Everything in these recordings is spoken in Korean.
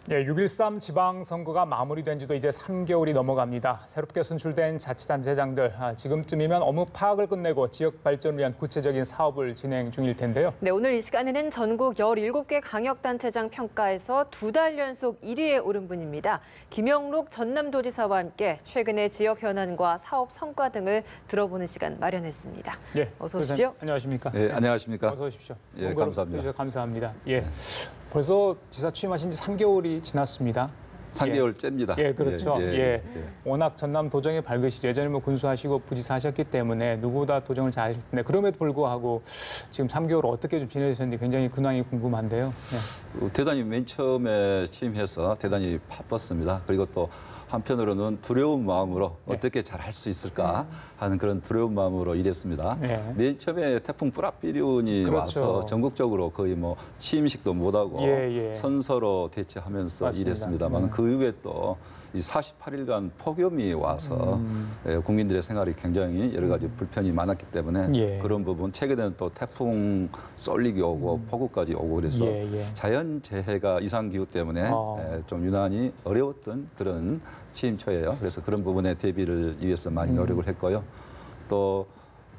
예, 6.13 지방선거가 마무리된 지도 이제 3개월이 넘어갑니다. 새롭게 선출된 자치단체장들, 지금쯤이면 업무 파악을 끝내고 지역 발전을 위한 구체적인 사업을 진행 중일 텐데요. 네, 오늘 이 시간에는 전국 17개 광역단체장 평가에서 2달 연속 1위에 오른 분입니다. 김영록 전남도지사와 함께 최근의 지역 현안과 사업 성과 등을 들어보는 시간 마련했습니다. 예, 어서 오십시오. 안녕하십니까? 네, 안녕하십니까? 어서 오십시오. 예, 감사합니다. 감사합니다. 예. 벌써 지사 취임하신 지 3개월이 지났습니다. 3개월째입니다. 예, 그렇죠. 워낙 전남 도정에 밝으시죠. 예전에 뭐 군수하시고 부지사 하셨기 때문에 누구보다 도정을 잘 하실 텐데 그럼에도 불구하고 지금 3개월 어떻게 좀 지내셨는지 굉장히 근황이 궁금한데요. 예. 대단히 맨 처음에 취임해서 대단히 바빴습니다. 그리고 또 한편으로는 두려운 마음으로 어떻게 잘 할 수 있을까 하는 그런 두려운 마음으로 일했습니다. 맨 처음에 태풍 뿌라삐리온이 그렇죠. 와서 전국적으로 거의 뭐 취임식도 못하고 선서로 대체하면서 맞습니다. 일했습니다만 그 이후에 또 이 48일간 폭염이 와서 국민들의 생활이 굉장히 여러 가지 불편이 많았기 때문에 그런 부분 최근에는 또 태풍 쏠리기 오고 폭우까지 오고 그래서 자연재해가 이상기후 때문에 좀 유난히 어려웠던 그런 취임 초예요. 그래서 그런 부분에 대비를 위해서 많이 노력을 했고요. 또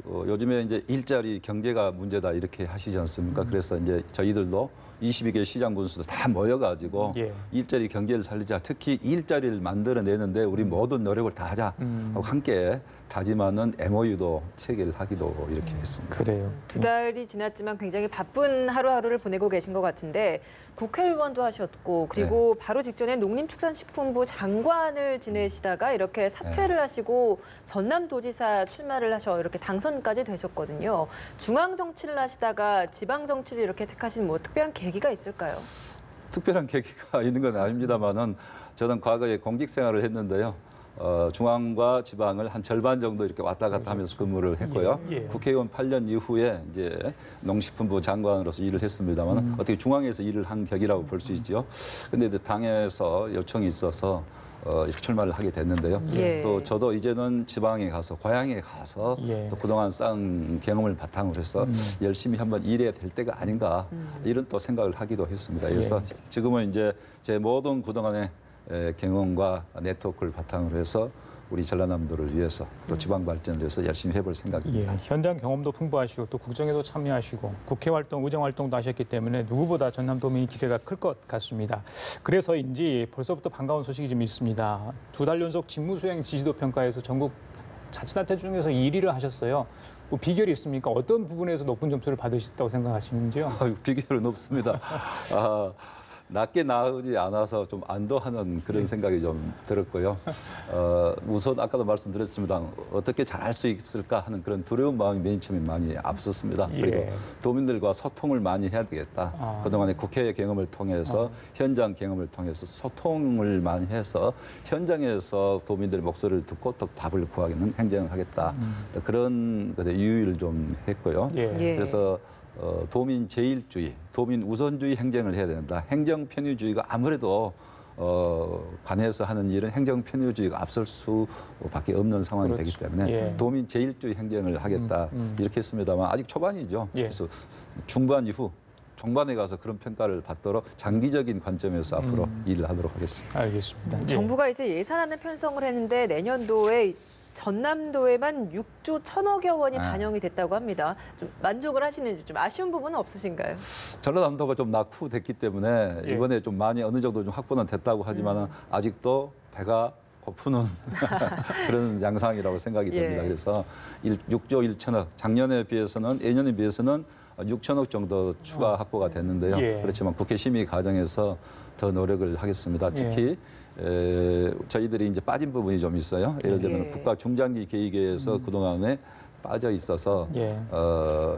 요즘에 이제 일자리 경제가 문제다 이렇게 하시지 않습니까? 그래서 이제 저희들도 22개 시장 군수도 다 모여가지고 일자리 경제를 살리자, 특히 일자리를 만들어내는데 우리 모든 노력을 다 하자 하고 함께 다짐하는 MOU도 체결하기도 이렇게 했습니다. 그래요. 2달이 지났지만 굉장히 바쁜 하루하루를 보내고 계신 것 같은데 국회의원도 하셨고 그리고 바로 직전에 농림축산식품부 장관을 지내시다가 이렇게 사퇴를 하시고 전남도지사 출마를 하셔 이렇게 당선까지 되셨거든요. 중앙정치를 하시다가 지방정치를 이렇게 택하신 뭐 특별한 계기가 있을까요? 특별한 계기가 있는 건 아닙니다만은 저는 과거에 공직 생활을 했는데요. 중앙과 지방을 한 절반 정도 이렇게 왔다 갔다 하면서 근무를 했고요. 국회의원 8년 이후에 이제 농식품부 장관으로서 일을 했습니다만 어떻게 중앙에서 일을 한 격이라고 볼 수 있죠. 근데 이제 당에서 요청이 있어서 이렇게 출마를 하게 됐는데요. 또 저도 이제는 지방에 가서 고향에 가서 또 그동안 쌓은 경험을 바탕으로 해서 열심히 한번 일해야 될 때가 아닌가 이런 또 생각을 하기도 했습니다. 그래서 지금은 이제 제 모든 그동안의 경험과 네트워크를 바탕으로 해서 우리 전라남도를 위해서 또 지방 발전을 위해서 열심히 해볼 생각입니다. 현장 경험도 풍부하시고 또 국정에도 참여하시고 국회 활동, 의정 활동도 하셨기 때문에 누구보다 전남도민이 기대가 클 것 같습니다. 그래서인지 벌써부터 반가운 소식이 좀 있습니다. 2달 연속 직무수행 지지도 평가에서 전국 자치단체 중에서 1위를 하셨어요. 뭐 비결이 있습니까? 어떤 부분에서 높은 점수를 받으셨다고 생각하시는지요? 비결은 없습니다. 낮게 나오지 않아서 좀 안도하는 그런 생각이 좀 들었고요. 우선 아까도 말씀드렸습니다. 어떻게 잘할 수 있을까 하는 그런 두려운 마음이 맨 처음에 많이 앞섰습니다. 그리고 도민들과 소통을 많이 해야 되겠다. 그동안의 국회 경험을 통해서 현장 경험을 통해서 소통을 많이 해서 현장에서 도민들의 목소리를 듣고 또 답을 구하는 행정을 하겠다. 그런 유의를 좀 했고요. 그래서 도민 제일주의, 도민 우선주의 행정을 해야 된다. 행정 편의주의가 아무래도 관해서 하는 일은 행정 편의주의가 앞설 수밖에 없는 상황이 되기 때문에 도민 제일주의 행정을 하겠다 이렇게 했습니다만 아직 초반이죠. 그래서 중반 이후 종반에 가서 그런 평가를 받도록 장기적인 관점에서 앞으로 일을 하도록 하겠습니다. 알겠습니다. 정부가 이제 예산안을 편성을 했는데 내년도에 전남도에만 6조 1,000억여 원이 반영이 됐다고 합니다. 좀 만족을 하시는지 좀 아쉬운 부분은 없으신가요? 전라남도가 좀 낙후됐기 때문에 이번에 좀 많이 어느 정도 좀 확보는 됐다고 하지만 아직도 배가 고프는 그런 양상이라고 생각이 됩니다. 그래서 6조 1천억, 작년에 비해서는 예년에 비해서는 6천억 정도 추가 확보가 됐는데요. 그렇지만 국회 심의 과정에서 더 노력을 하겠습니다. 특히 저희들이 이제 빠진 부분이 좀 있어요. 예를 들면 국가 중장기 계획에서 그동안에 빠져 있어서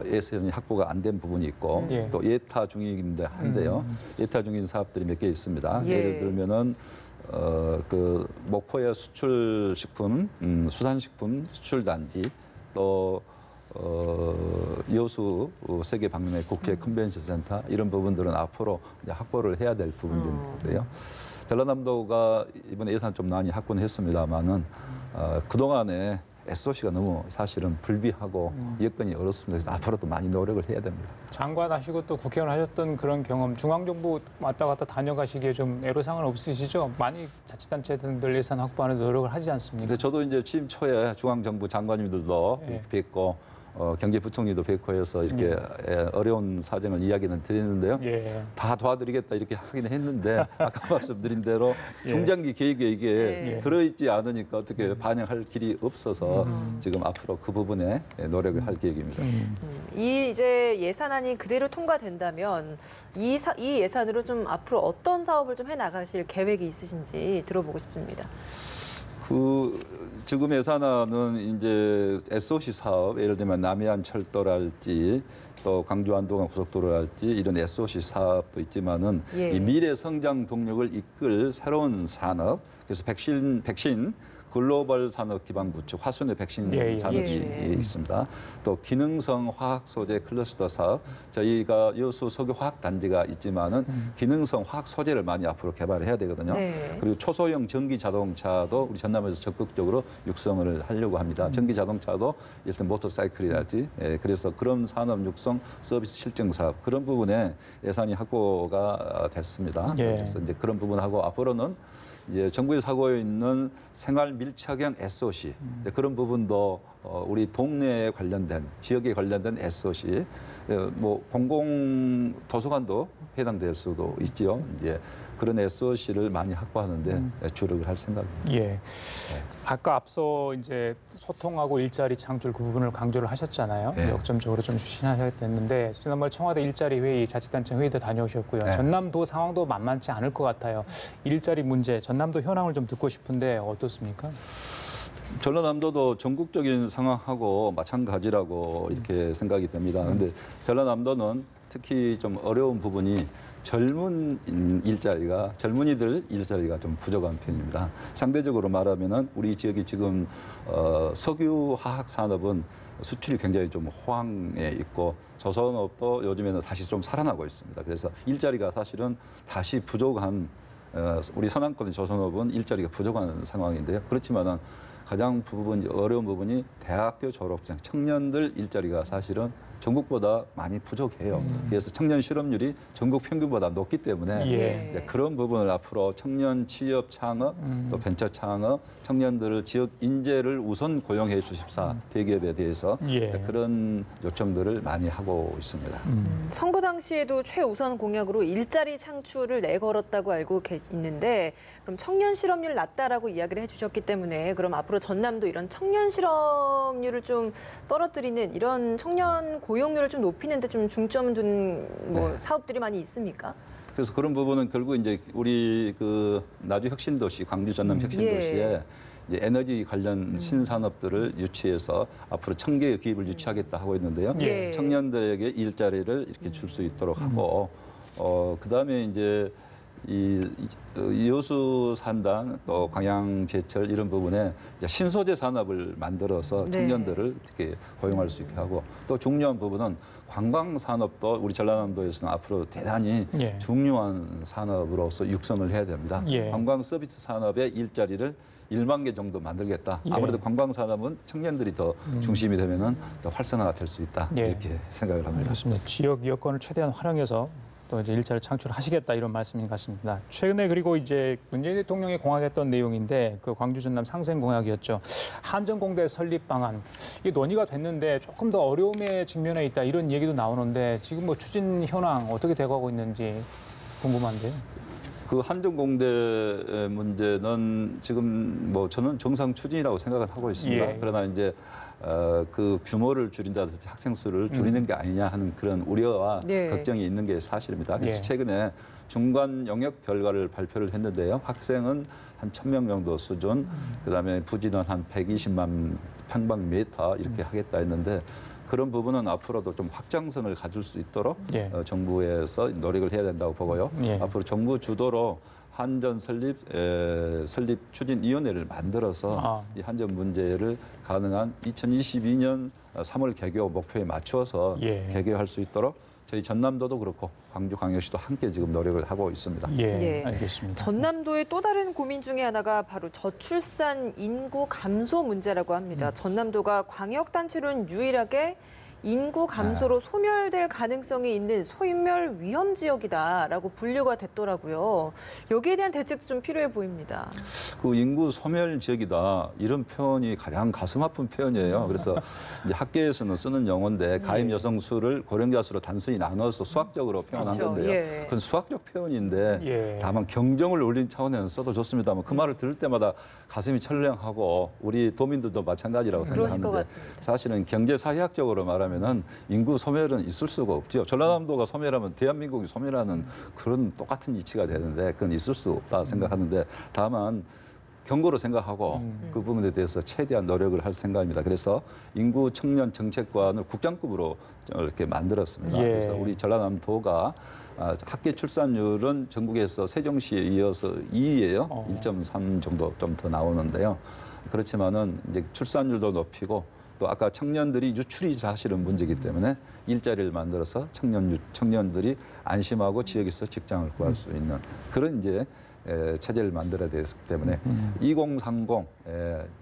예산이 확보가 안 된 부분이 있고 또 예타 중인데 한데요. 예타 중인 사업들이 몇 개 있습니다. 예를 들면은 그 목포의 수출식품, 수산식품 수출단지 또 여수 세계 방문의 국제 컨벤션 센터 이런 부분들은 앞으로 이제 확보를 해야 될 부분들인데요. 전라남도가 이번에 예산 좀 많이 확보는 했습니다만은 그동안에 SOC가 너무 사실은 불비하고 여건이 어렵습니다. 그래서 앞으로도 많이 노력을 해야 됩니다. 장관 하시고 또 국회의원 하셨던 그런 경험, 중앙정부 왔다 갔다 다녀가시기에 좀 애로사항은 없으시죠? 많이 자치단체들 예산 확보하는 노력을 하지 않습니까? 근데 저도 이제 취임 초에 중앙정부 장관님들도 예. 뵙고 경제부총리도 뵙고 해서 이렇게 어려운 사정을 이야기는 드리는데요. 예. 다 도와드리겠다 이렇게 하긴 했는데 아까 말씀드린 대로 중장기 계획에 이게 예. 들어있지 않으니까 어떻게 반영할 길이 없어서 지금 앞으로 그 부분에 노력을 할 계획입니다. 이 이제 예산안이 그대로 통과된다면 이 예산으로 좀 앞으로 어떤 사업을 좀 해 나가실 계획이 있으신지 들어보고 싶습니다. 지금 예산안은 이제 SOC 사업, 예를 들면 남해안 철도랄지 또 광주 안동간 고속도로랄지 이런 SOC 사업도 있지만은 예. 이 미래 성장 동력을 이끌 새로운 산업, 그래서 백신 글로벌 산업 기반 구축, 화순의 백신 예, 예. 산업이 예. 있습니다. 또 기능성 화학 소재 클러스터 사업, 저희가 여수 석유 화학 단지가 있지만은 기능성 화학 소재를 많이 앞으로 개발해야 되거든요. 네. 그리고 초소형 전기 자동차도 우리 전남에서 적극적으로 육성을 하려고 합니다. 전기 자동차도 일단 모터사이클이랄지, 그래서 그런 산업 육성 서비스 실증 사업 그런 부분에 예산이 확보가 됐습니다. 예. 그래서 이제 그런 부분하고 앞으로는 이제 정부에서 하고 있는 생활 밀착형 SOC 그런 부분도 우리 동네에 관련된 지역에 관련된 SOC 뭐 공공 도서관도 해당될 수도 있지요. 이제 그런 SOC를 많이 확보하는데 주력을 할 생각입니다. 예. 아까 앞서 이제 소통하고 일자리 창출 그 부분을 강조를 하셨잖아요. 네. 역점적으로 좀 추진하셨는데 지난번에 청와대 일자리 회의, 자치단체 회의도 다녀오셨고요. 네. 전남도 상황도 만만치 않을 것 같아요. 일자리 문제, 전남도 현황을 좀 듣고 싶은데 어떻습니까? 전라남도도 전국적인 상황하고 마찬가지라고 이렇게 생각이 됩니다. 그런데 전라남도는 특히 좀 어려운 부분이 젊은이들 일자리가 좀 부족한 편입니다. 상대적으로 말하면은 우리 지역이 지금 석유 화학 산업은 수출이 굉장히 좀 호황에 있고 조선업도 요즘에는 다시 좀 살아나고 있습니다. 그래서 일자리가 사실은 다시 부족한 우리 서남권의 조선업은 일자리가 부족한 상황인데요. 그렇지만은 가장 어려운 부분이 대학교 졸업생 청년들 일자리가 사실은 전국보다 많이 부족해요. 그래서 청년 실업률이 전국 평균보다 높기 때문에 예. 이제 그런 부분을 앞으로 청년 취업 창업 또 벤처 창업 청년들을 지역 인재를 우선 고용해 주십사 대기업에 대해서 예. 그런 요청들을 많이 하고 있습니다. 선거 당시에도 최우선 공약으로 일자리 창출을 내걸었다고 알고 있는데 그럼 청년 실업률 낮다라고 이야기를 해주셨기 때문에 그럼 앞으로 전남도 이런 청년 실업률을 좀 떨어뜨리는 이런 청년 고용률을 좀 높이는 데 좀 중점 둔 뭐 사업들이 많이 있습니까? 그래서 그런 부분은 결국 이제 우리 그 나주 혁신도시, 광주 전남 혁신도시에 이제 에너지 관련 신산업들을 유치해서 앞으로 1,000개의 기업을 유치하겠다 하고 있는데요. 예. 청년들에게 일자리를 이렇게 줄 수 있도록 하고 그다음에 이제 여수 산단 또 광양 제철 이런 부분에 이제 신소재 산업을 만들어서 네. 청년들을 이렇게 고용할 수 있게 하고 또 중요한 부분은 관광 산업도 우리 전라남도에서는 앞으로 대단히 예. 중요한 산업으로서 육성을 해야 됩니다. 예. 관광 서비스 산업의 일자리를 1만 개 정도 만들겠다. 예. 아무래도 관광 산업은 청년들이 더 중심이 되면은 더 활성화가 될 수 있다. 예. 이렇게 생각을 합니다. 그렇습니다. 지역 여건을 최대한 활용해서 또 이제 일자리 창출하시겠다 이런 말씀인 것 같습니다. 최근에 그리고 이제 문재인 대통령이 공약했던 내용인데 그 광주 전남 상생 공약이었죠. 한전공대 설립 방안 이게 논의가 됐는데 조금 더 어려움에 직면해 있다 이런 얘기도 나오는데 지금 뭐 추진 현황 어떻게 돼가고 있는지 궁금한데요. 그 한전공대 문제는 지금 뭐 저는 정상 추진이라고 생각을 하고 있습니다. 예. 그러나 이제 그 규모를 줄인다든지 학생 수를 줄이는 게 아니냐 하는 그런 우려와 네. 걱정이 있는 게 사실입니다. 그래서 예. 최근에 중간 영역 결과를 발표를 했는데요. 학생은 한 1,000명 정도 수준, 그다음에 부지는 한 120만 평방미터 이렇게 하겠다 했는데 그런 부분은 앞으로도 좀 확장성을 가질 수 있도록 예. 정부에서 노력을 해야 된다고 보고요. 예. 앞으로 정부 주도로 한전 설립 추진위원회를 만들어서 이 한전 문제를 가능한 2022년 3월 개교 목표에 맞춰서 예. 개교할 수 있도록 저희 전남도도 그렇고 광주광역시도 함께 지금 노력을 하고 있습니다. 예, 예. 알겠습니다. 전남도의 또 다른 고민 중에 하나가 바로 저출산 인구 감소 문제라고 합니다. 전남도가 광역단체로는 유일하게 인구 감소로 소멸될 가능성이 있는 소멸 위험 지역이다라고 분류가 됐더라고요. 여기에 대한 대책도 좀 필요해 보입니다. 그 인구 소멸 지역이다 이런 표현이 가장 가슴 아픈 표현이에요. 그래서 이제 학계에서는 쓰는 용어인데 가임 여성 수를 고령자 수로 단순히 나눠서 수학적으로 표현한 그렇죠. 건데요. 예. 그건 수학적 표현인데 예. 다만 경정을 울린 차원에서 써도 좋습니다만 그 말을 들을 때마다 가슴이 철렁하고 우리 도민들도 마찬가지라고 그러실 것 생각하는데 같습니다. 사실은 경제사회학적으로 말하면은 인구 소멸은 있을 수가 없죠. 전라남도가 소멸하면 대한민국이 소멸하는 그런 똑같은 이치가 되는데 그건 있을 수 없다 생각하는데 다만 경고로 생각하고 그 부분에 대해서 최대한 노력을 할 생각입니다. 그래서 인구 청년 정책관을 국장급으로 이렇게 만들었습니다. 예. 그래서 우리 전라남도가 학계 출산율은 전국에서 세종시에 이어서 2위예요. 1.3 정도 좀 더 나오는데요. 그렇지만은 이제 출산율도 높이고 또 아까 청년들이 유출이 사실은 문제이기 때문에 일자리를 만들어서 청년들이 안심하고 지역에서 직장을 구할 수 있는 그런 이제 체제를 만들어야 되기 때문에 2030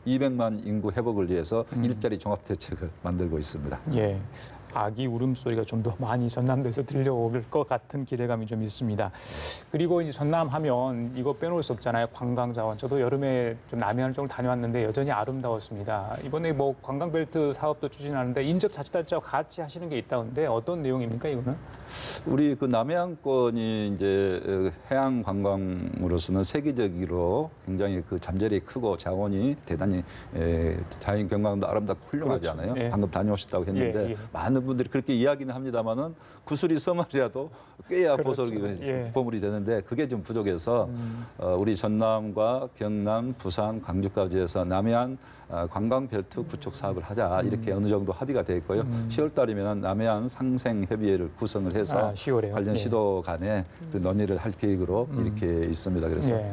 200만 인구 회복을 위해서 일자리 종합 대책을 만들고 있습니다. 예. 아기 울음소리가 좀 더 많이 전남도에서 들려올 것 같은 기대감이 좀 있습니다. 그리고 이제 전남 하면 이거 빼놓을 수 없잖아요. 관광자원. 저도 여름에 좀 남해안 쪽을 다녀왔는데 여전히 아름다웠습니다. 이번에 뭐 관광벨트 사업도 추진하는데 인접자치단체와 같이 하시는 게 있다는데 어떤 내용입니까, 이거는? 우리 그 남해안권이 이제 해양 관광으로서는 세계적으로 굉장히 그 잠재력이 크고 자원이 대단히 자연 경관도 아름답고 훌륭하지 그렇죠. 않아요? 예. 방금 다녀오셨다고 했는데 예. 많은 분들이 그렇게 이야기는 합니다만은 구슬이 서말이라도 꿰야 그렇죠. 보석이 보물이 되는데 그게 좀 부족해서 우리 전남과 경남, 부산, 광주까지 해서 남해안 관광벨트 구축 사업을 하자 이렇게 어느 정도 합의가 돼 있고요. 10월 달이면 남해안 상생협의회를 구성을 해서 10월에요? 관련 예. 시도 간에 그 논의를 할 계획으로 이렇게 있습니다. 그래서 예.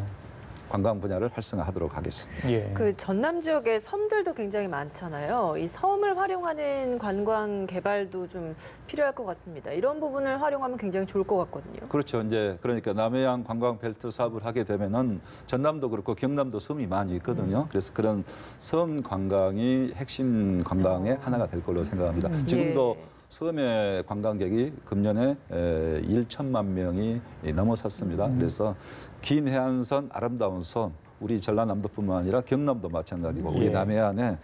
관광 분야를 활성화하도록 하겠습니다. 예. 그 전남 지역에 섬들도 굉장히 많잖아요. 이 섬을 활용하는 관광 개발도 좀 필요할 것 같습니다. 이런 부분을 활용하면 굉장히 좋을 것 같거든요. 그렇죠. 이제 그러니까 남해안 관광 벨트 사업을 하게 되면은 전남도 그렇고 경남도 섬이 많이 있거든요. 그래서 그런 섬 관광이 핵심 관광의 하나가 될 걸로 생각합니다. 지금도 예. 섬의 관광객이 금년에 1천만 명이 넘어섰습니다. 그래서 긴 해안선 아름다운 섬 우리 전라남도뿐만 아니라 경남도 마찬가지고 우리 예. 남해안의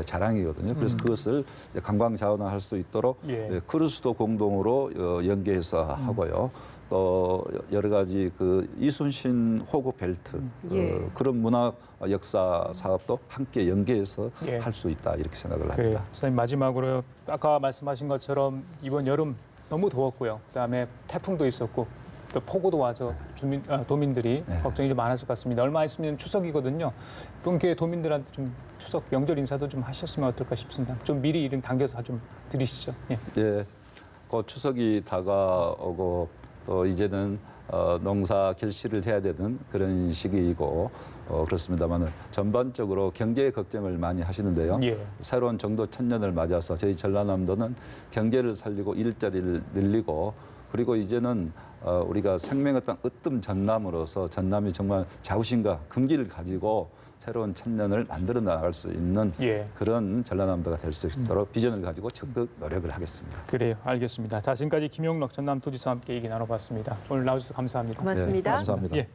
자랑이거든요. 그래서 그것을 이제 관광 자원화할 수 있도록 예. 크루즈도 공동으로 연계해서 하고요. 또 여러 가지 그 이순신 호구 벨트 예. 그런 문화 역사 사업도 함께 연계해서 예. 할 수 있다 이렇게 생각을 그래요. 합니다. 선생님 마지막으로 아까 말씀하신 것처럼 이번 여름 너무 더웠고요. 그다음에 태풍도 있었고 또 폭우도 와서 도민들이 네. 걱정이 좀 많았을 것 같습니다. 얼마 있으면 추석이거든요. 본교회 도민들한테 좀 추석 명절 인사도 좀 하셨으면 어떨까 싶습니다. 좀 미리 이름 당겨서 좀 드리시죠. 예. 예, 그 추석이 다가오고 또 이제는 농사 결실을 해야 되는 그런 시기이고 그렇습니다만 전반적으로 경제 걱정을 많이 하시는데요. 예. 새로운 정도 천년을 맞아서 저희 전라남도는 경제를 살리고 일자리를 늘리고 그리고 이제는 우리가 생명의 땅 으뜸 전남으로서 전남이 정말 자부심과 긍지를 가지고 새로운 천년을 만들어 나갈 수 있는 예. 그런 전라남도가 될 수 있도록 비전을 가지고 적극 노력을 하겠습니다. 그래요. 알겠습니다. 자, 지금까지 김용록 전남도지사와 함께 얘기 나눠봤습니다. 오늘 나와주셔서 감사합니다. 고맙습니다. 네, 감사합니다. 예.